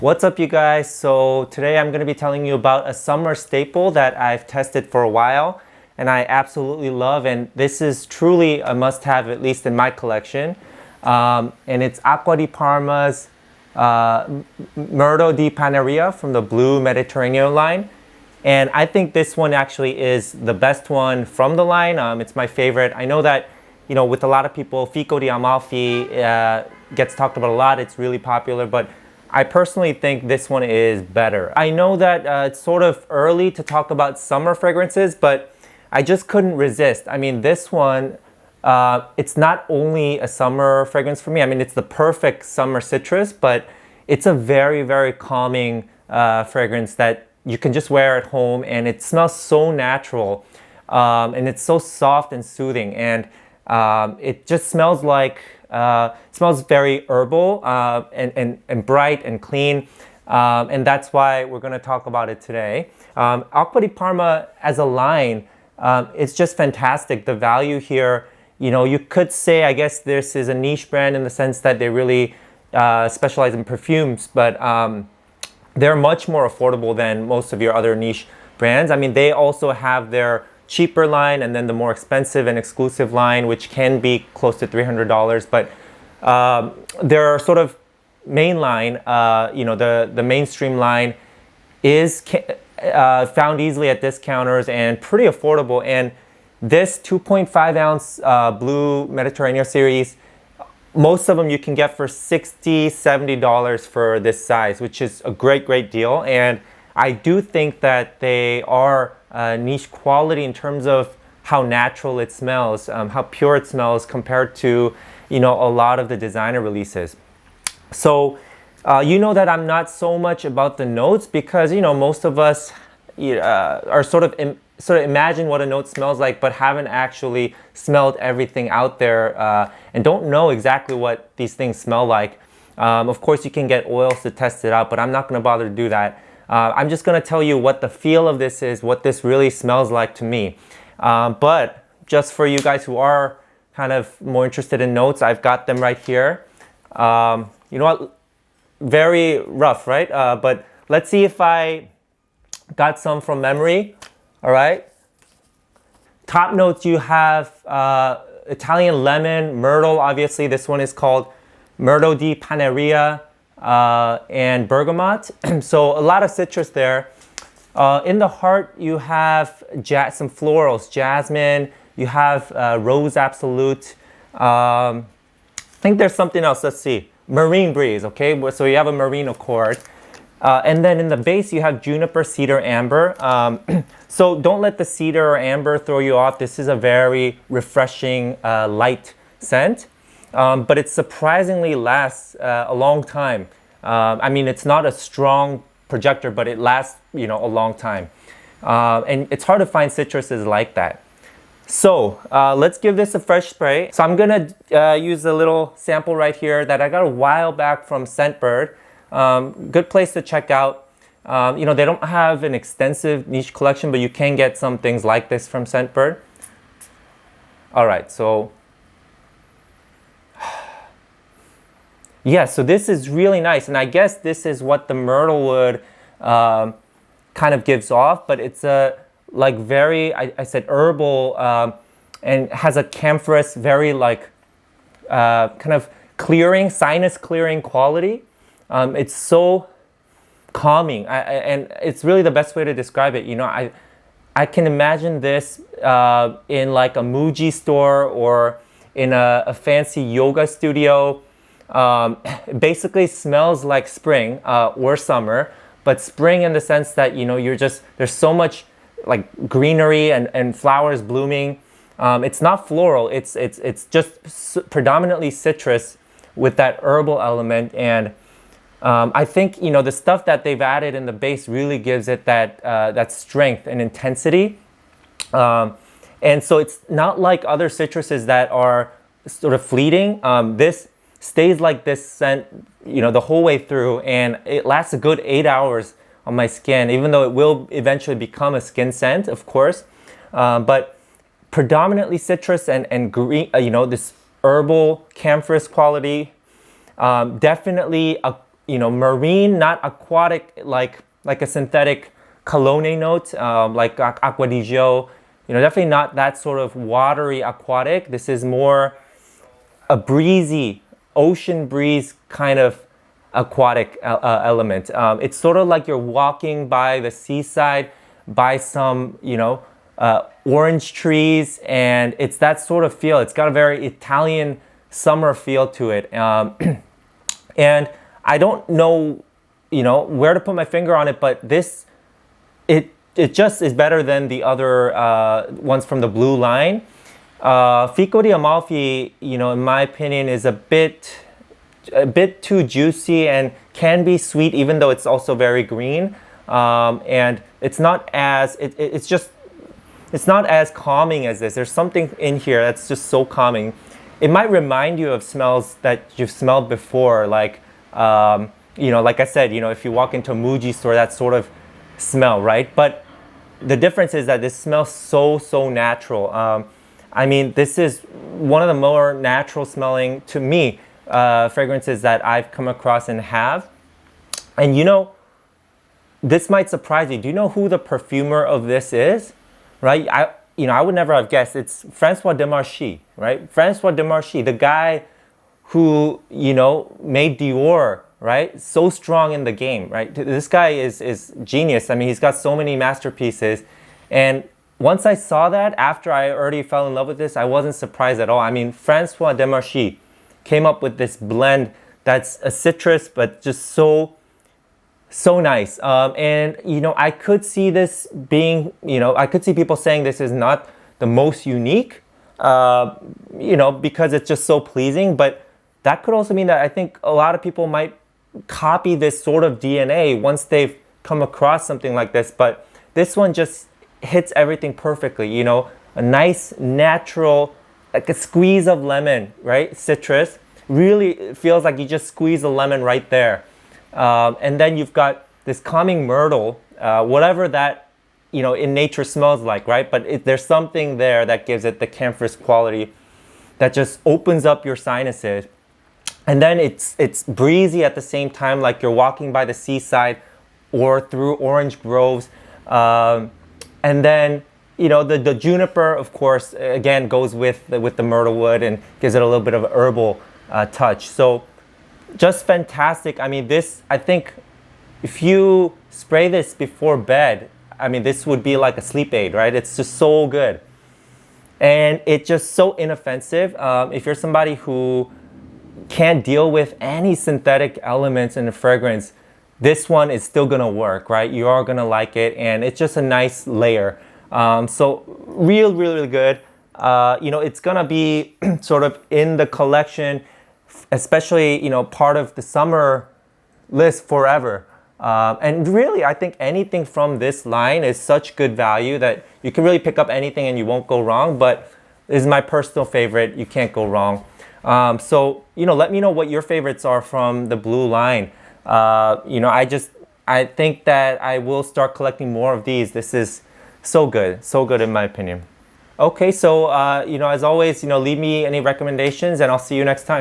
What's up, you guys? So today I'm going to be telling you about a summer staple that I've tested for a while and I absolutely love, and this is truly a must-have, at least in my collection. And it's Acqua di Parma's Mirto di Panarea from the Blue Mediterranean line. And I think this one actually is the best one from the line. It's my favorite. I know that, with a lot of people, Fico di Amalfi gets talked about a lot. It's really popular, but I personally think this one is better. I know that it's sort of early to talk about summer fragrances, but I just couldn't resist. I mean, this one, it's not only a summer fragrance for me. I mean, it's the perfect summer citrus, but it's a very, very calming fragrance that you can just wear at home, and it smells so natural, and it's so soft and soothing, and it just smells like smells very herbal and bright and clean, and that's why we're going to talk about it today. Acqua di Parma as a line, it's just fantastic. The value here, you could say, I guess this is a niche brand in the sense that they really specialize in perfumes, but they're much more affordable than most of your other niche brands. I mean, they also have their cheaper line and then the more expensive and exclusive line, which can be close to $300. But their sort of main line, the mainstream line is found easily at discounters and pretty affordable. And this 2.5 ounce Blue Mediterranean series, most of them you can get for $60, $70 for this size, which is a great deal. And I do think that they are niche quality in terms of how natural it smells, how pure it smells compared to, a lot of the designer releases. So, that I'm not so much about the notes because, most of us are sort of imagine what a note smells like, but haven't actually smelled everything out there and don't know exactly what these things smell like. Of course, you can get oils to test it out, but I'm not going to bother to do that. I'm just going to tell you what the feel of this is, what this really smells like to me. But just for you guys who are kind of more interested in notes, I've got them right here. You know what? Very rough, right? But let's see if I got some from memory. All right. Top notes, you have Italian lemon, myrtle. Obviously, this one is called Mirto di Panarea, and bergamot. So a lot of citrus there. In the heart, you have some florals, jasmine. You have rose absolute. I think there's something else. Let's see. Marine breeze. Okay, so you have a marine accord. And then in the base, you have juniper, cedar, amber. So don't let the cedar or amber throw you off. This is a very refreshing, light scent. But it surprisingly lasts a long time. I mean, it's not a strong projector, but it lasts, a long time. And it's hard to find citruses like that. So let's give this a fresh spray. So I'm gonna use a little sample right here that I got a while back from Scentbird. Good place to check out. They don't have an extensive niche collection, but you can get some things like this from Scentbird. All right, so yeah, so this is really nice, and I guess this is what the myrtle wood kind of gives off, but it's a very, I said herbal, and has a camphorous, very kind of clearing, sinus clearing quality. It's so calming, and it's really the best way to describe it. I can imagine this in like a Muji store or in a fancy yoga studio. It basically smells like spring or summer, but spring in the sense that there's so much like greenery and flowers blooming. It's not floral. It's just predominantly citrus with that herbal element, and I think the stuff that they've added in the base really gives it that strength and intensity. And so it's not like other citruses that are sort of fleeting. This stays like this scent, the whole way through, and it lasts a good 8 hours on my skin, even though it will eventually become a skin scent, of course. But predominantly citrus and green, this herbal camphorous quality. Definitely a marine, not aquatic, like a synthetic cologne note, like Acqua di Gio. Definitely not that sort of watery aquatic. This is more a breezy, ocean breeze kind of aquatic element. It's sort of like you're walking by the seaside, by some, orange trees, and it's that sort of feel. It's got a very Italian summer feel to it. And I don't know, where to put my finger on it, but it just is better than the other ones from the blue line. Fico di Amalfi, in my opinion, is a bit too juicy and can be sweet, even though it's also very green. And it's not as it's not as calming as this. There's something in here that's just so calming. It might remind you of smells that you've smelled before, like like I said, if you walk into a Muji store, that sort of smell, right? But the difference is that this smells so natural. I mean, this is one of the more natural smelling, to me, fragrances that I've come across and have. And this might surprise you. Do you know who the perfumer of this is? Right? I would never have guessed. It's François Demarchi, right? François Demarchi, the guy who, made Dior, right? So strong in the game, right? This guy is genius. I mean, he's got so many masterpieces. And once I saw that, after I already fell in love with this, I wasn't surprised at all. I mean, François Demarchi came up with this blend that's a citrus, but just so nice. And, I could see this being, I could see people saying this is not the most unique, because it's just so pleasing. But that could also mean that I think a lot of people might copy this sort of DNA once they've come across something like this. But this one just hits everything perfectly. A nice, natural, like a squeeze of lemon, right? Citrus. Really feels like you just squeeze a lemon right there. And then you've got this calming myrtle, whatever that, in nature smells like, right? But there's something there that gives it the camphorous quality that just opens up your sinuses. And then it's breezy at the same time, like you're walking by the seaside or through orange groves. And then, the juniper, of course, again, goes with the myrtle wood and gives it a little bit of an herbal touch. So just fantastic. I mean, I think if you spray this before bed, I mean, this would be like a sleep aid, right? It's just so good. And it's just so inoffensive. If you're somebody who can't deal with any synthetic elements in the fragrance, this one is still gonna work, right? You are gonna like it, and it's just a nice layer. So really good. It's gonna be sort of in the collection, especially, part of the summer list forever. And really, I think anything from this line is such good value that you can really pick up anything and you won't go wrong. But this is my personal favorite. You can't go wrong. So, let me know what your favorites are from the blue line. I think that I will start collecting more of these. This is so good in my opinion. Okay, so, as always, leave me any recommendations and I'll see you next time.